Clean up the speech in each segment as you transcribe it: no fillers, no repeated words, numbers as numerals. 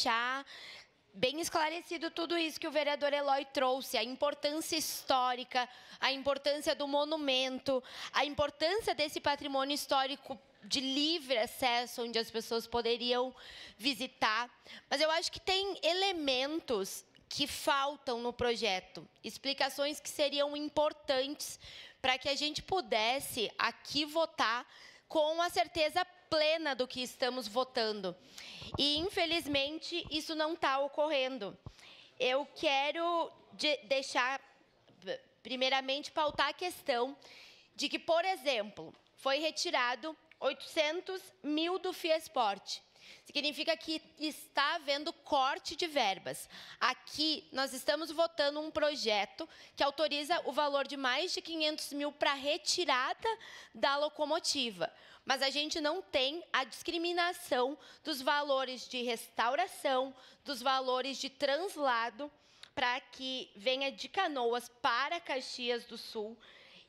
deixar bem esclarecido tudo isso que o vereador Eloy trouxe, a importância histórica, a importância do monumento, a importância desse patrimônio histórico de livre acesso, onde as pessoas poderiam visitar. Mas eu acho que tem elementos que faltam no projeto, explicações que seriam importantes para que a gente pudesse aqui votar com a certeza plena do que estamos votando. E, infelizmente, isso não está ocorrendo. Eu quero deixar, primeiramente, pautar a questão de que, por exemplo, foi retirado 800 mil do FIESPORT. Significa que está havendo corte de verbas. Aqui, nós estamos votando um projeto que autoriza o valor de mais de 500 mil para retirada da locomotiva. Mas a gente não tem a discriminação dos valores de restauração, dos valores de translado, para que venha de Canoas para Caxias do Sul.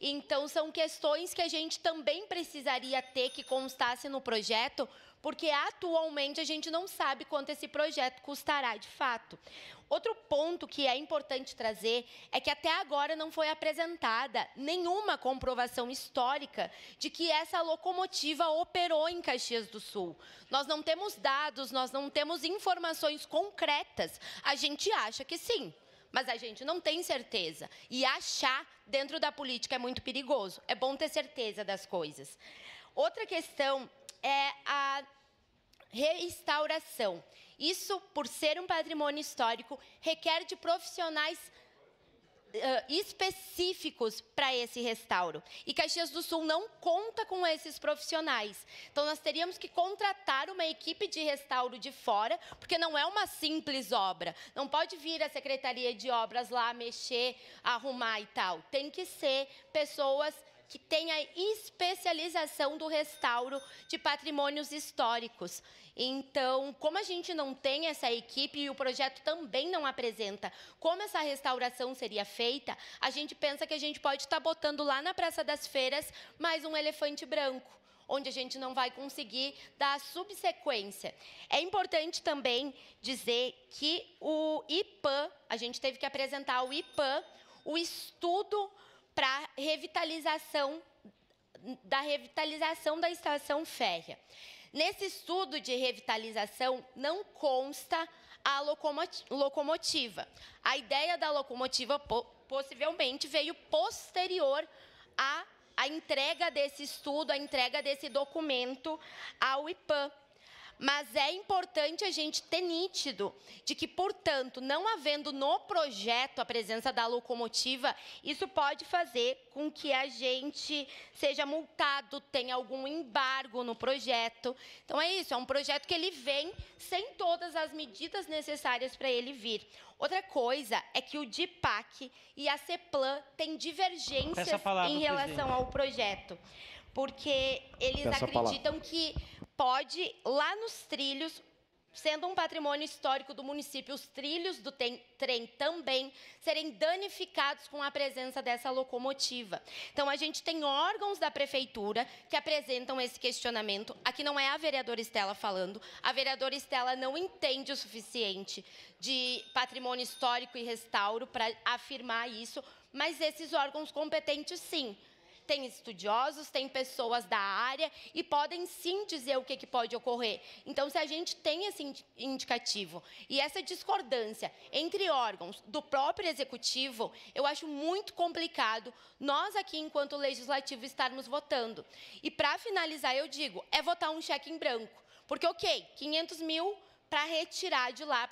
Então, são questões que a gente também precisaria ter que constasse no projeto, porque atualmente a gente não sabe quanto esse projeto custará de fato. Outro ponto que é importante trazer é que até agora não foi apresentada nenhuma comprovação histórica de que essa locomotiva operou em Caxias do Sul. Nós não temos dados, nós não temos informações concretas. A gente acha que sim, mas a gente não tem certeza. E achar dentro da política é muito perigoso. É bom ter certeza das coisas. Outra questão é a restauração. Isso, por ser um patrimônio histórico, requer de profissionais específicos para esse restauro. E Caxias do Sul não conta com esses profissionais. Então, nós teríamos que contratar uma equipe de restauro de fora, porque não é uma simples obra. Não pode vir a Secretaria de Obras lá mexer, arrumar e tal. Tem que ser pessoas que tenham a especialização do restauro de patrimônios históricos. Então, como a gente não tem essa equipe e o projeto também não apresenta como essa restauração seria feita, a gente pensa que a gente pode estar botando lá na Praça das Feiras mais um elefante branco, onde a gente não vai conseguir dar subsequência. É importante também dizer que o IPAM, a gente teve que apresentar o IPAM, o estudo para revitalização da estação férrea. Nesse estudo de revitalização, não consta a locomotiva. A ideia da locomotiva possivelmente veio posterior à entrega desse estudo, à entrega desse documento ao IPAM. Mas é importante a gente ter nítido de que, portanto, não havendo no projeto a presença da locomotiva, isso pode fazer com que a gente seja multado, tenha algum embargo no projeto. Então, é isso, é um projeto que ele vem sem todas as medidas necessárias para ele vir. Outra coisa é que o DIPAC e a CEPLAN têm divergências em relação ao projeto, porque eles acreditam que pode, lá nos trilhos, sendo um patrimônio histórico do município, os trilhos do trem também serem danificados com a presença dessa locomotiva. Então, a gente tem órgãos da prefeitura que apresentam esse questionamento. Aqui não é a vereadora Estela falando. A vereadora Estela não entende o suficiente de patrimônio histórico e restauro para afirmar isso, mas esses órgãos competentes, sim. Tem estudiosos, tem pessoas da área e podem sim dizer o que pode ocorrer. Então, se a gente tem esse indicativo e essa discordância entre órgãos do próprio executivo, eu acho muito complicado nós aqui, enquanto legislativo, estarmos votando. E, para finalizar, eu digo, é votar um cheque em branco. Porque, ok, 500 mil para retirar de lá,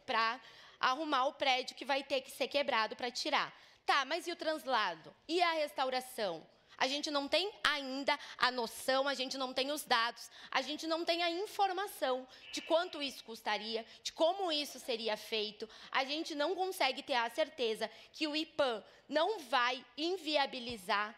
para arrumar o prédio que vai ter que ser quebrado para tirar. Tá, mas e o translado? E a restauração? A gente não tem ainda a noção, a gente não tem os dados, a gente não tem a informação de quanto isso custaria, de como isso seria feito. A gente não consegue ter a certeza que o IPAM não vai inviabilizar,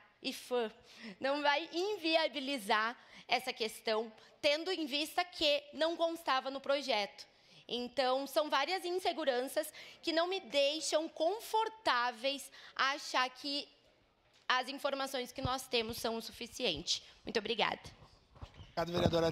essa questão, tendo em vista que não constava no projeto. Então, são várias inseguranças que não me deixam confortáveis a achar que as informações que nós temos são o suficiente. Muito obrigada. Obrigado, vereadora.